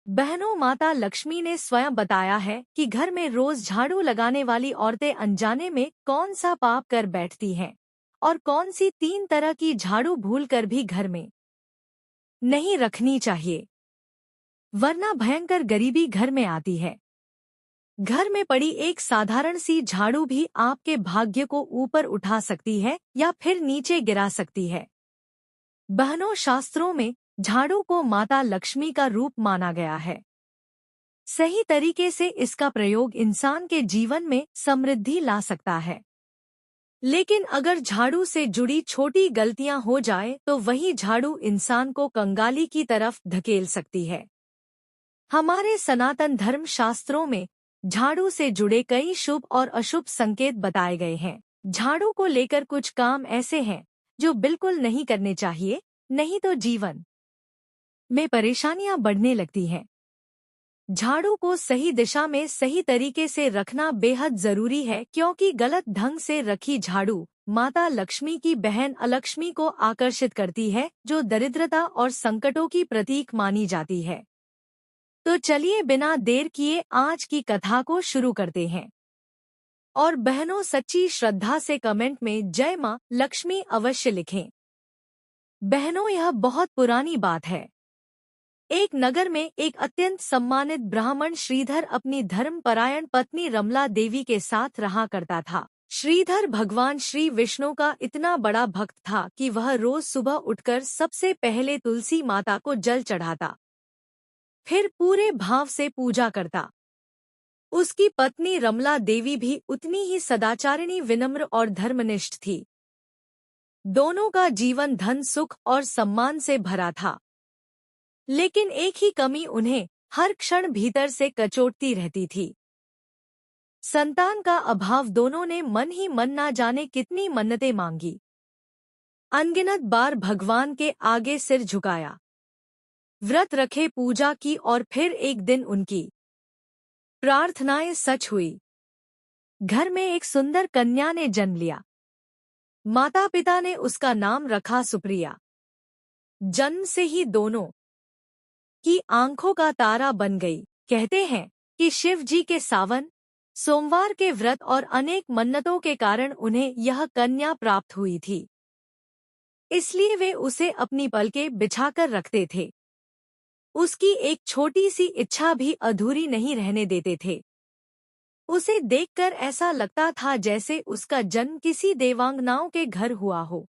बहनों, माता लक्ष्मी ने स्वयं बताया है कि घर में रोज झाड़ू लगाने वाली औरतें अनजाने में कौन सा पाप कर बैठती हैं और कौन सी 3 तरह की झाड़ू भूलकर भी घर में नहीं रखनी चाहिए, वरना भयंकर गरीबी घर में आती है। घर में पड़ी एक साधारण सी झाड़ू भी आपके भाग्य को ऊपर उठा सकती है या फिर नीचे गिरा सकती है। बहनों, शास्त्रों में झाड़ू को माता लक्ष्मी का रूप माना गया है। सही तरीके से इसका प्रयोग इंसान के जीवन में समृद्धि ला सकता है। लेकिन अगर झाड़ू से जुड़ी छोटी गलतियां हो जाए तो वही झाड़ू इंसान को कंगाली की तरफ धकेल सकती है। हमारे सनातन धर्म शास्त्रों में झाड़ू से जुड़े कई शुभ और अशुभ संकेत बताए गए हैं। झाड़ू को लेकर कुछ काम ऐसे हैं जो बिल्कुल नहीं करने चाहिए, नहीं तो जीवन में परेशानियां बढ़ने लगती हैं। झाड़ू को सही दिशा में सही तरीके से रखना बेहद जरूरी है, क्योंकि गलत ढंग से रखी झाड़ू माता लक्ष्मी की बहन अलक्ष्मी को आकर्षित करती है, जो दरिद्रता और संकटों की प्रतीक मानी जाती है। तो चलिए बिना देर किए आज की कथा को शुरू करते हैं। और बहनों, सच्ची श्रद्धा से कमेंट में जय मां लक्ष्मी अवश्य लिखें। बहनों, यह बहुत पुरानी बात है। एक नगर में एक अत्यंत सम्मानित ब्राह्मण श्रीधर अपनी धर्मपरायण पत्नी रमला देवी के साथ रहा करता था। श्रीधर भगवान श्री विष्णु का इतना बड़ा भक्त था कि वह रोज सुबह उठकर सबसे पहले तुलसी माता को जल चढ़ाता, फिर पूरे भाव से पूजा करता। उसकी पत्नी रमला देवी भी उतनी ही सदाचारिणी, विनम्र और धर्मनिष्ठ थी। दोनों का जीवन धन, सुख और सम्मान से भरा था। लेकिन एक ही कमी उन्हें हर क्षण भीतर से कचोटती रहती थी। संतान का अभाव। दोनों ने मन ही मन ना जाने कितनी मन्नतें मांगी, अनगिनत बार भगवान के आगे सिर झुकाया, व्रत रखे, पूजा की, और फिर एक दिन उनकी प्रार्थनाएं सच हुई। घर में एक सुंदर कन्या ने जन्म लिया। माता पिता ने उसका नाम रखा सुप्रिया। जन्म से ही दोनों की आंखों का तारा बन गई। कहते हैं कि शिव जी के सावन सोमवार के व्रत और अनेक मन्नतों के कारण उन्हें यह कन्या प्राप्त हुई थी, इसलिए वे उसे अपनी पलकें बिछाकर रखते थे। उसकी एक छोटी सी इच्छा भी अधूरी नहीं रहने देते थे। उसे देखकर ऐसा लगता था जैसे उसका जन्म किसी देवांगनाओं के घर हुआ हो।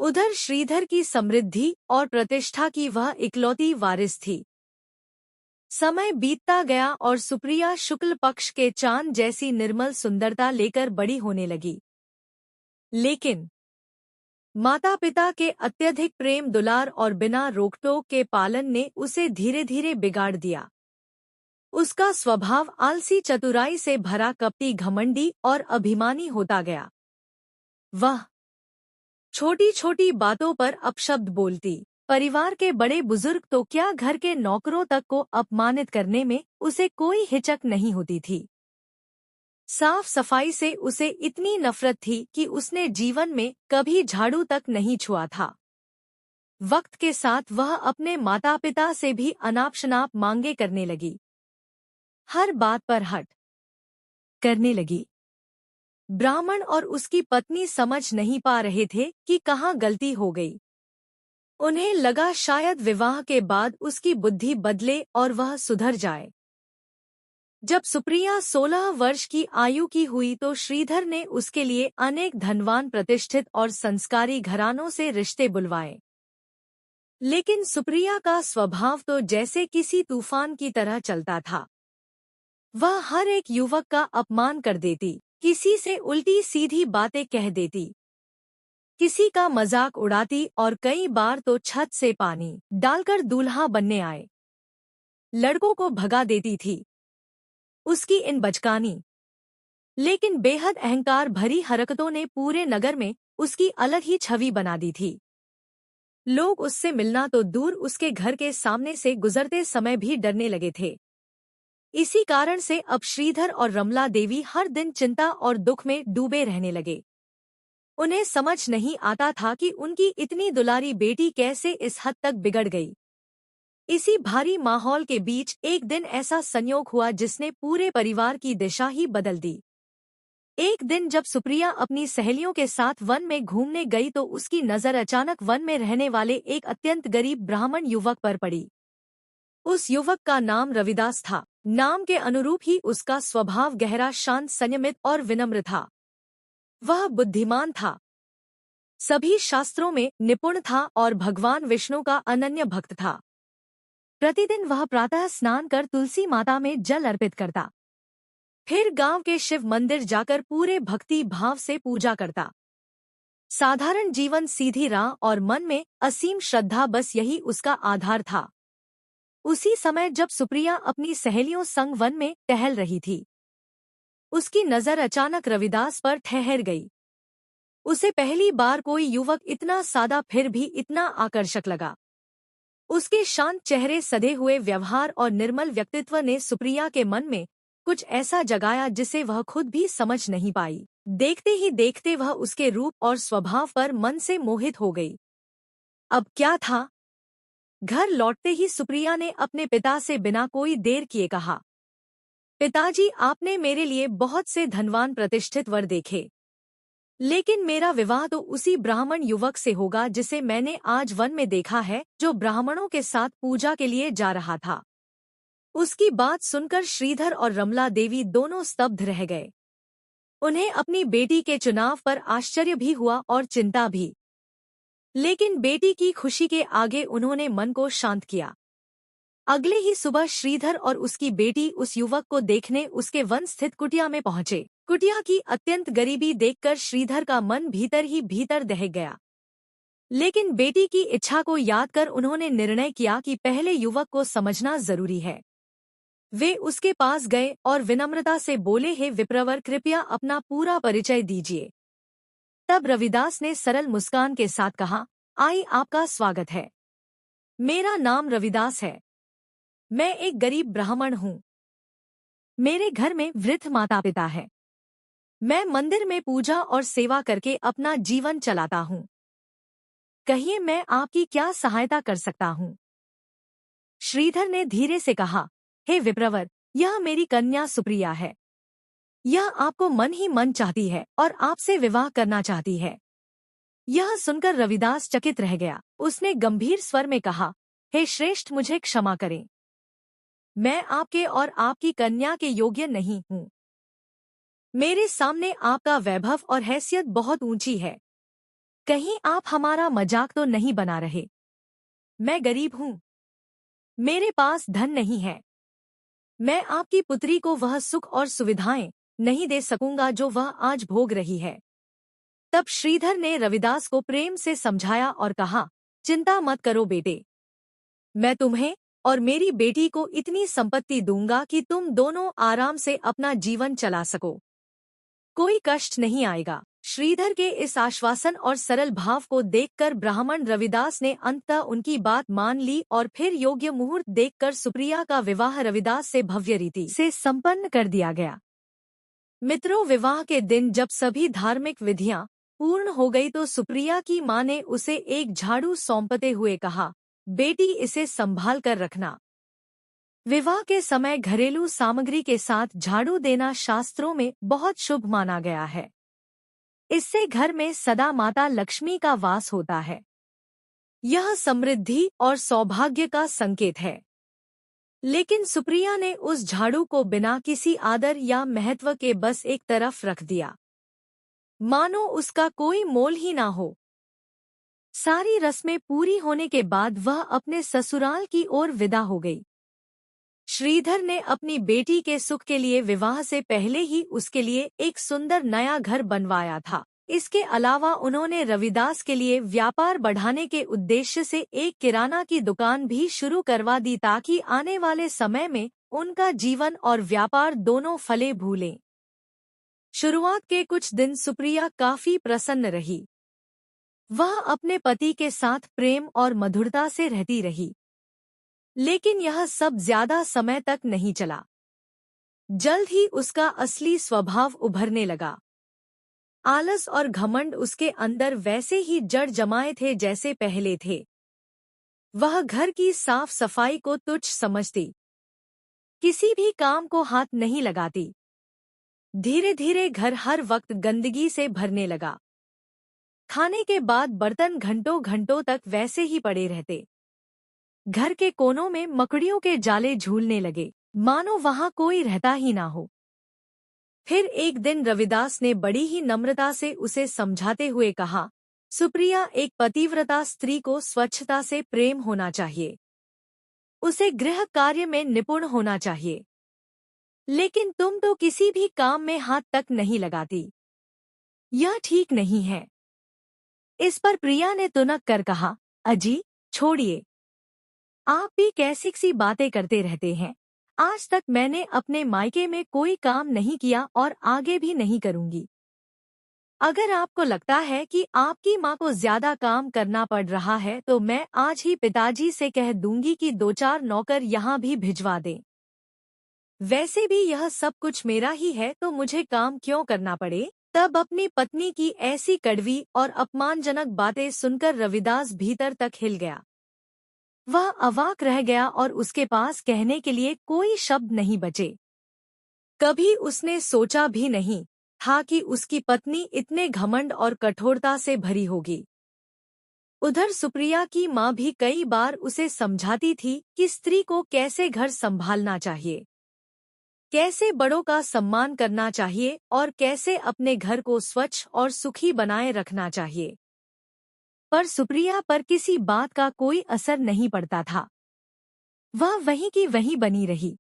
उधर श्रीधर की समृद्धि और प्रतिष्ठा की वह इकलौती वारिस थी। समय बीतता गया और सुप्रिया शुक्ल पक्ष के चांद जैसी निर्मल सुंदरता लेकर बड़ी होने लगी। लेकिन माता पिता के अत्यधिक प्रेम, दुलार और बिना रोकटोक के पालन ने उसे धीरे धीरे बिगाड़ दिया। उसका स्वभाव आलसी, चतुराई से भरा, कपटी, घमंडी और अभिमानी होता गया। वह छोटी छोटी बातों पर अपशब्द बोलती। परिवार के बड़े बुजुर्ग तो क्या, घर के नौकरों तक को अपमानित करने में उसे कोई हिचक नहीं होती थी। साफ सफाई से उसे इतनी नफरत थी कि उसने जीवन में कभी झाड़ू तक नहीं छुआ था। वक्त के साथ वह अपने माता पिता से भी अनाप शनाप मांगे करने लगी, हर बात पर हट करने लगी। ब्राह्मण और उसकी पत्नी समझ नहीं पा रहे थे कि कहाँ गलती हो गई। उन्हें लगा शायद विवाह के बाद उसकी बुद्धि बदले और वह सुधर जाए। जब सुप्रिया 16 वर्ष की आयु की हुई तो श्रीधर ने उसके लिए अनेक धनवान, प्रतिष्ठित और संस्कारी घरानों से रिश्ते बुलवाए। लेकिन सुप्रिया का स्वभाव तो जैसे किसी तूफान की तरह चलता था। वह हर एक युवक का अपमान कर देती, किसी से उल्टी सीधी बातें कह देती, किसी का मजाक उड़ाती और कई बार तो छत से पानी डालकर दूल्हा बनने आए लड़कों को भगा देती थी। उसकी इन बचकानी लेकिन बेहद अहंकार भरी हरकतों ने पूरे नगर में उसकी अलग ही छवि बना दी थी। लोग उससे मिलना तो दूर, उसके घर के सामने से गुजरते समय भी डरने लगे थे। इसी कारण से अब श्रीधर और रमला देवी हर दिन चिंता और दुख में डूबे रहने लगे। उन्हें समझ नहीं आता था कि उनकी इतनी दुलारी बेटी कैसे इस हद तक बिगड़ गई। इसी भारी माहौल के बीच एक दिन ऐसा संयोग हुआ जिसने पूरे परिवार की दिशा ही बदल दी। एक दिन जब सुप्रिया अपनी सहेलियों के साथ वन में घूमने गई तो उसकी नजर अचानक वन में रहने वाले एक अत्यंत गरीब ब्राह्मण युवक पर पड़ी। उस युवक का नाम रविदास था। नाम के अनुरूप ही उसका स्वभाव गहरा, शांत, संयमित और विनम्र था। वह बुद्धिमान था, सभी शास्त्रों में निपुण था और भगवान विष्णु का अनन्य भक्त था। प्रतिदिन वह प्रातः स्नान कर तुलसी माता में जल अर्पित करता, फिर गांव के शिव मंदिर जाकर पूरे भक्ति भाव से पूजा करता। साधारण जीवन, सीधी राह और मन में असीम श्रद्धा, बस यही उसका आधार था। उसी समय जब सुप्रिया अपनी सहेलियों संग वन में टहल रही थी, उसकी नजर अचानक रविदास पर ठहर गई। उसे पहली बार कोई युवक इतना सादा फिर भी इतना आकर्षक लगा। उसके शांत चेहरे, सधे हुए व्यवहार और निर्मल व्यक्तित्व ने सुप्रिया के मन में कुछ ऐसा जगाया जिसे वह खुद भी समझ नहीं पाई। देखते ही देखते वह उसके रूप और स्वभाव पर मन से मोहित हो गई। अब क्या था? घर लौटते ही सुप्रिया ने अपने पिता से बिना कोई देर किए कहा, पिताजी, आपने मेरे लिए बहुत से धनवान प्रतिष्ठित वर देखे, लेकिन मेरा विवाह तो उसी ब्राह्मण युवक से होगा जिसे मैंने आज वन में देखा है, जो ब्राह्मणों के साथ पूजा के लिए जा रहा था। उसकी बात सुनकर श्रीधर और रमला देवी दोनों स्तब्ध रह गए। उन्हें अपनी बेटी के चुनाव पर आश्चर्य भी हुआ और चिंता भी, लेकिन बेटी की खुशी के आगे उन्होंने मन को शांत किया। अगले ही सुबह श्रीधर और उसकी बेटी उस युवक को देखने उसके वन स्थित कुटिया में पहुंचे। कुटिया की अत्यंत गरीबी देखकर श्रीधर का मन भीतर ही भीतर दहक गया, लेकिन बेटी की इच्छा को याद कर उन्होंने निर्णय किया कि पहले युवक को समझना जरूरी है। वे उसके पास गए और विनम्रता से बोले, हे विप्रवर, कृपया अपना पूरा परिचय दीजिए। तब रविदास ने सरल मुस्कान के साथ कहा, आई, आपका स्वागत है। मेरा नाम रविदास है। मैं एक गरीब ब्राह्मण हूँ। मेरे घर में वृद्ध माता पिता है। मैं मंदिर में पूजा और सेवा करके अपना जीवन चलाता हूँ। कहिए, मैं आपकी क्या सहायता कर सकता हूँ? श्रीधर ने धीरे से कहा, हे विप्रवर, यह मेरी कन्या सुप्रिया है। यह आपको मन ही मन चाहती है और आपसे विवाह करना चाहती है। यह सुनकर रविदास चकित रह गया। उसने गंभीर स्वर में कहा, हे श्रेष्ठ, मुझे क्षमा करें। मैं आपके और आपकी कन्या के योग्य नहीं हूँ। मेरे सामने आपका वैभव और हैसियत बहुत ऊंची है। कहीं आप हमारा मजाक तो नहीं बना रहे? मैं गरीब हूँ, मेरे पास धन नहीं है। मैं आपकी पुत्री को वह सुख और सुविधाएं नहीं दे सकूंगा जो वह आज भोग रही है। तब श्रीधर ने रविदास को प्रेम से समझाया और कहा, चिंता मत करो बेटे, मैं तुम्हें और मेरी बेटी को इतनी संपत्ति दूंगा कि तुम दोनों आराम से अपना जीवन चला सको। कोई कष्ट नहीं आएगा। श्रीधर के इस आश्वासन और सरल भाव को देखकर ब्राह्मण रविदास ने अंततः उनकी बात मान ली और फिर योग्य मुहूर्त देखकर सुप्रिया का विवाह रविदास से भव्य रीति से संपन्न कर दिया गया। मित्रों, विवाह के दिन जब सभी धार्मिक विधियां पूर्ण हो गई तो सुप्रिया की मां ने उसे एक झाड़ू सौंपते हुए कहा, बेटी, इसे संभाल कर रखना। विवाह के समय घरेलू सामग्री के साथ झाड़ू देना शास्त्रों में बहुत शुभ माना गया है। इससे घर में सदा माता लक्ष्मी का वास होता है। यह समृद्धि और सौभाग्य का संकेत है। लेकिन सुप्रिया ने उस झाड़ू को बिना किसी आदर या महत्व के बस एक तरफ रख दिया, मानो उसका कोई मोल ही ना हो। सारी रस्में पूरी होने के बाद वह अपने ससुराल की ओर विदा हो गई। श्रीधर ने अपनी बेटी के सुख के लिए विवाह से पहले ही उसके लिए एक सुंदर नया घर बनवाया था। इसके अलावा उन्होंने रविदास के लिए व्यापार बढ़ाने के उद्देश्य से एक किराना की दुकान भी शुरू करवा दी ताकि आने वाले समय में उनका जीवन और व्यापार दोनों फले फूलें। शुरुआत के कुछ दिन सुप्रिया काफी प्रसन्न रही। वह अपने पति के साथ प्रेम और मधुरता से रहती रही, लेकिन यह सब ज्यादा समय तक नहीं चला। जल्द ही उसका असली स्वभाव उभरने लगा। आलस और घमंड उसके अंदर वैसे ही जड़ जमाए थे जैसे पहले थे। वह घर की साफ सफाई को तुच्छ समझती, किसी भी काम को हाथ नहीं लगाती। धीरे धीरे घर हर वक्त गंदगी से भरने लगा। खाने के बाद बर्तन घंटों घंटों तक वैसे ही पड़े रहते। घर के कोनों में मकड़ियों के जाले झूलने लगे, मानो वहां कोई रहता ही ना हो। फिर एक दिन रविदास ने बड़ी ही नम्रता से उसे समझाते हुए कहा, सुप्रिया, एक पतिव्रता स्त्री को स्वच्छता से प्रेम होना चाहिए। उसे गृह कार्य में निपुण होना चाहिए। लेकिन तुम तो किसी भी काम में हाथ तक नहीं लगाती। यह ठीक नहीं है। इस पर प्रिया ने तुनक कर कहा, अजी छोड़िए, आप भी कैसी सी बातें करते रहते हैं। आज तक मैंने अपने मायके में कोई काम नहीं किया और आगे भी नहीं करूंगी। अगर आपको लगता है कि आपकी माँ को ज्यादा काम करना पड़ रहा है तो मैं आज ही पिताजी से कह दूंगी कि 2-4 नौकर यहाँ भी भिजवा दें। वैसे भी यह सब कुछ मेरा ही है तो मुझे काम क्यों करना पड़े। तब अपनी पत्नी की ऐसी कड़वी और अपमानजनक बातें सुनकर रविदास भीतर तक हिल गया। वह अवाक रह गया और उसके पास कहने के लिए कोई शब्द नहीं बचे। कभी उसने सोचा भी नहीं था कि उसकी पत्नी इतने घमंड और कठोरता से भरी होगी। उधर सुप्रिया की माँ भी कई बार उसे समझाती थी कि स्त्री को कैसे घर संभालना चाहिए, कैसे बड़ों का सम्मान करना चाहिए और कैसे अपने घर को स्वच्छ और सुखी बनाए रखना चाहिए। पर सुप्रिया पर किसी बात का कोई असर नहीं पड़ता था। वह वहीं की वहीं बनी रही।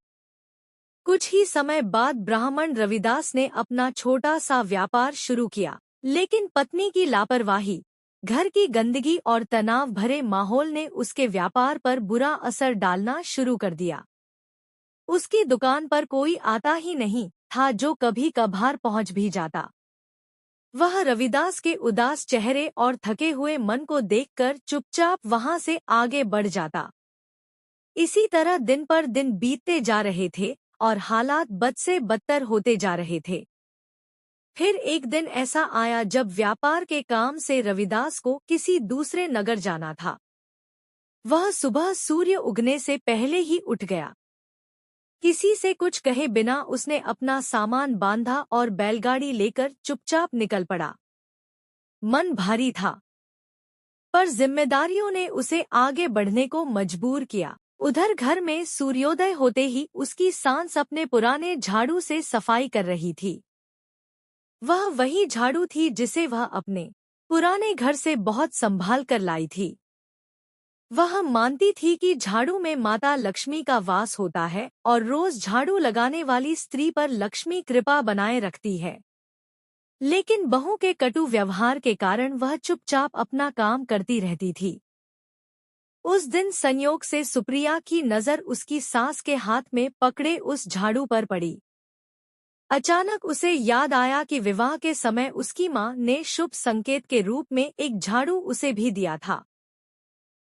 कुछ ही समय बाद ब्राह्मण रविदास ने अपना छोटा सा व्यापार शुरू किया, लेकिन पत्नी की लापरवाही, घर की गंदगी और तनाव भरे माहौल ने उसके व्यापार पर बुरा असर डालना शुरू कर दिया। उसकी दुकान पर कोई आता ही नहीं था जो कभी कभार पहुंच भी जाता। वह रविदास के उदास चेहरे और थके हुए मन को देखकर चुपचाप वहां से आगे बढ़ जाता। इसी तरह दिन पर दिन बीतते जा रहे थे और हालात बद से बदतर होते जा रहे थे। फिर एक दिन ऐसा आया जब व्यापार के काम से रविदास को किसी दूसरे नगर जाना था। वह सुबह सूर्य उगने से पहले ही उठ गया। किसी से कुछ कहे बिना उसने अपना सामान बांधा और बैलगाड़ी लेकर चुपचाप निकल पड़ा। मन भारी था, पर जिम्मेदारियों ने उसे आगे बढ़ने को मजबूर किया। उधर घर में सूर्योदय होते ही उसकी सांस अपने पुराने झाड़ू से सफाई कर रही थी। वह वही झाड़ू थी जिसे वह अपने पुराने घर से बहुत संभाल कर लाई थी। वह मानती थी कि झाड़ू में माता लक्ष्मी का वास होता है और रोज झाड़ू लगाने वाली स्त्री पर लक्ष्मी कृपा बनाए रखती है। लेकिन बहू के कटु व्यवहार के कारण वह चुपचाप अपना काम करती रहती थी। उस दिन संयोग से सुप्रिया की नजर उसकी सास के हाथ में पकड़े उस झाड़ू पर पड़ी। अचानक उसे याद आया कि विवाह के समय उसकी माँ ने शुभ संकेत के रूप में एक झाड़ू उसे भी दिया था।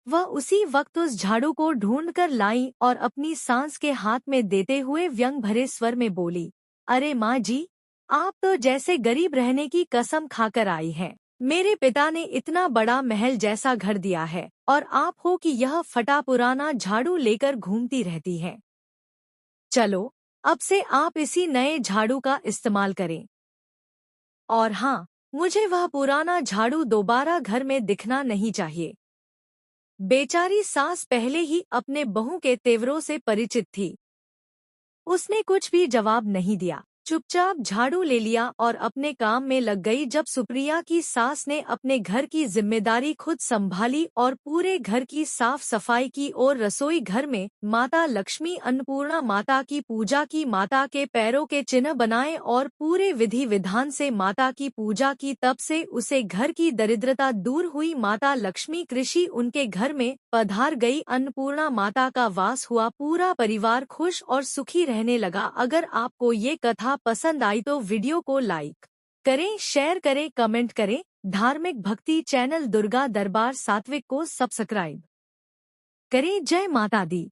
वह उसी वक्त उस झाड़ू को ढूंढकर लाई और अपनी सास के हाथ में देते हुए व्यंग भरे स्वर में बोली, अरे माँ जी, आप तो जैसे गरीब रहने की कसम खाकर आई हैं। मेरे पिता ने इतना बड़ा महल जैसा घर दिया है और आप हो कि यह फटा पुराना झाड़ू लेकर घूमती रहती हैं। चलो, अब से आप इसी नए झाड़ू का इस्तेमाल करें। और हाँ, मुझे वह पुराना झाड़ू दोबारा घर में दिखना नहीं चाहिए। बेचारी सास पहले ही अपने बहू के तेवरों से परिचित थी। उसने कुछ भी जवाब नहीं दिया, चुपचाप झाड़ू ले लिया और अपने काम में लग गई। जब सुप्रिया की सास ने अपने घर की जिम्मेदारी खुद संभाली और पूरे घर की साफ सफाई की और रसोई घर में माता लक्ष्मी अन्नपूर्णा माता की पूजा की, माता के पैरों के चिन्ह बनाए और पूरे विधि विधान से माता की पूजा की, तब से उसे घर की दरिद्रता दूर हुई। माता लक्ष्मी कृषि उनके घर में पधार गई, अन्नपूर्णा माता का वास हुआ, पूरा परिवार खुश और सुखी रहने लगा। अगर आपको ये कथा पसंद आई तो वीडियो को लाइक करें, शेयर करें, कमेंट करें। धार्मिक भक्ति चैनल दुर्गा दरबार सात्विक को सब्सक्राइब करें। जय माता दी।